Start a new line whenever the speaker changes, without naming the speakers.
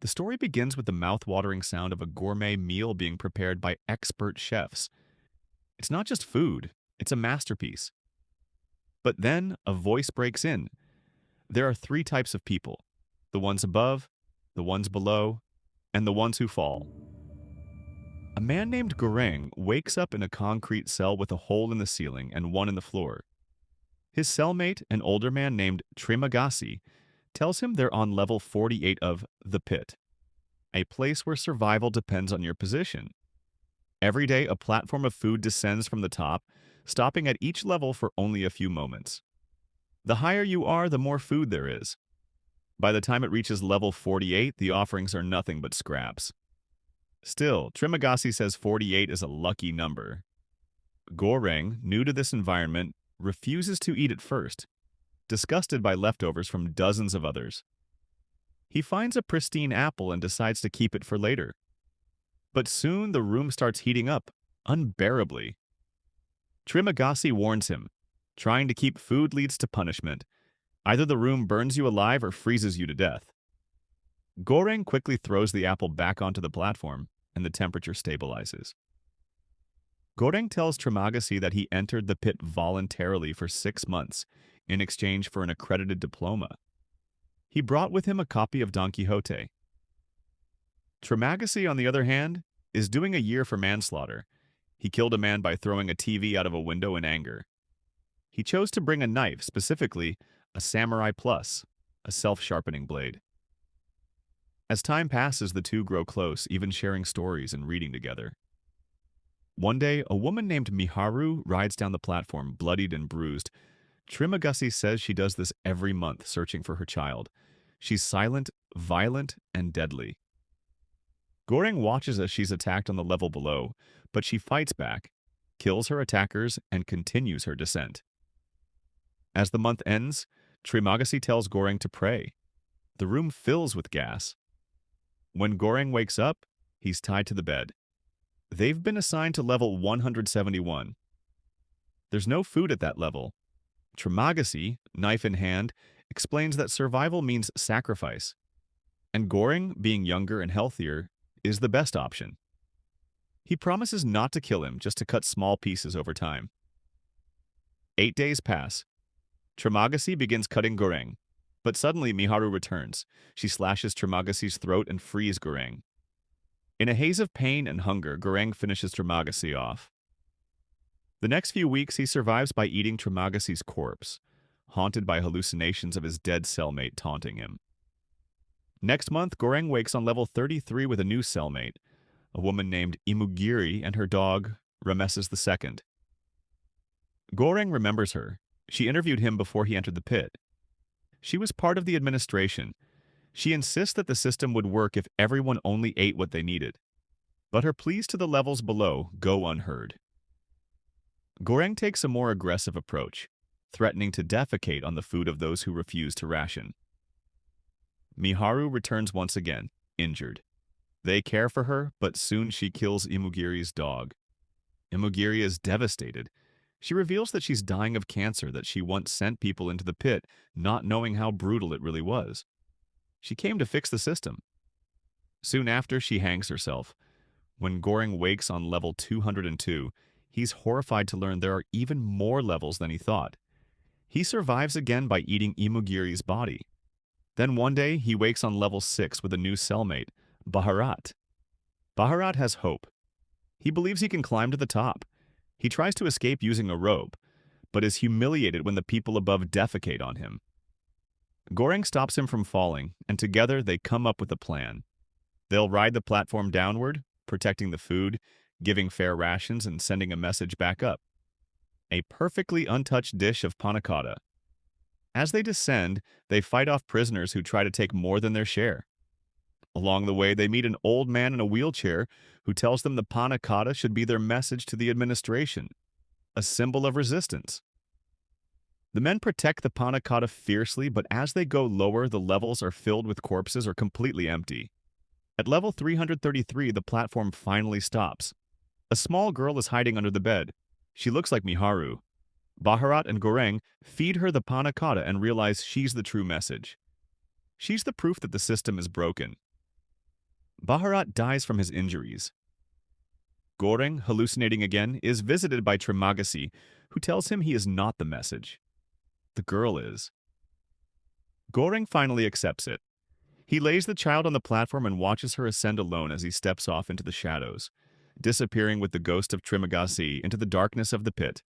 The story begins with the mouth-watering sound of a gourmet meal being prepared by expert chefs. It's not just food, it's a masterpiece. But then a voice breaks in. There are three types of people: the ones above, the ones below, and the ones who fall. A man named Goreng wakes up in a concrete cell with a hole in the ceiling and one in the floor. His cellmate, an older man named Trimagasi, tells him they're on level 48 of the pit, a place where survival depends on your position. Every day, a platform of food descends from the top, stopping at each level for only a few moments. The higher you are, the more food there is. By the time it reaches level 48, the offerings are nothing but scraps. Still, Trimagasi says 48 is a lucky number. Goreng, new to this environment, refuses to eat it first, disgusted by leftovers from dozens of others. He finds a pristine apple and decides to keep it for later. But soon the room starts heating up, unbearably. Trimagasi warns him, trying to keep food leads to punishment. Either the room burns you alive or freezes you to death. Goreng quickly throws the apple back onto the platform, and the temperature stabilizes. Goreng tells Trimagasi that he entered the pit voluntarily for 6 months in exchange for an accredited diploma. He brought with him a copy of Don Quixote. Trimagasi, on the other hand, is doing a year for manslaughter. He killed a man by throwing a TV out of a window in anger. He chose to bring a knife, specifically a Samurai Plus, a self-sharpening blade. As time passes, the two grow close, even sharing stories and reading together. One day, a woman named Miharu rides down the platform, bloodied and bruised. Trimagasi says she does this every month, searching for her child. She's silent, violent, and deadly. Goreng watches as she's attacked on the level below, but she fights back, kills her attackers, and continues her descent. As the month ends, Trimagasi tells Goreng to pray. The room fills with gas. When Goreng wakes up, he's tied to the bed. They've been assigned to level 171. There's no food at that level. Trimagasi, knife in hand, explains that survival means sacrifice, and Goreng, being younger and healthier, is the best option. He promises not to kill him, just to cut small pieces over time. 8 days pass. Trimagasi begins cutting Goreng, but suddenly Miharu returns. She slashes Trimagasi's throat and frees Goreng. In a haze of pain and hunger, Goreng finishes Trimagasi off. The next few weeks, he survives by eating Trimagasi's corpse, haunted by hallucinations of his dead cellmate taunting him. Next month, Goreng wakes on level 33 with a new cellmate, a woman named Imugiri and her dog, Rameses II. Goreng remembers her. She interviewed him before he entered the pit. She was part of the administration. She insists that the system would work if everyone only ate what they needed. But her pleas to the levels below go unheard. Goreng takes a more aggressive approach, threatening to defecate on the food of those who refuse to ration. Miharu returns once again, injured. They care for her, but soon she kills Imugiri's dog. Imugiri is devastated. She reveals that she's dying of cancer, that she once sent people into the pit, not knowing how brutal it really was. She came to fix the system. Soon after, she hangs herself. When Goreng wakes on level 202, he's horrified to learn there are even more levels than he thought. He survives again by eating Imugiri's body. Then one day, he wakes on level 6 with a new cellmate, Baharat. Baharat has hope. He believes he can climb to the top. He tries to escape using a rope, but is humiliated when the people above defecate on him. Goreng stops him from falling, and together they come up with a plan. They'll ride the platform downward, protecting the food, giving fair rations, and sending a message back up. A perfectly untouched dish of panna cotta. As they descend, they fight off prisoners who try to take more than their share. Along the way, they meet an old man in a wheelchair who tells them the panna cotta should be their message to the administration, a symbol of resistance. The men protect the panna cotta fiercely, but as they go lower, the levels are filled with corpses or completely empty. At level 333, the platform finally stops. A small girl is hiding under the bed. She looks like Miharu. Baharat and Goreng feed her the panna cotta and realize she's the true message. She's the proof that the system is broken. Baharat dies from his injuries. Goreng, hallucinating again, is visited by Trimagasi, who tells him he is not the message. The girl is. Goreng finally accepts it. He lays the child on the platform and watches her ascend alone as he steps off into the shadows, disappearing with the ghost of Trimagasi into the darkness of the pit.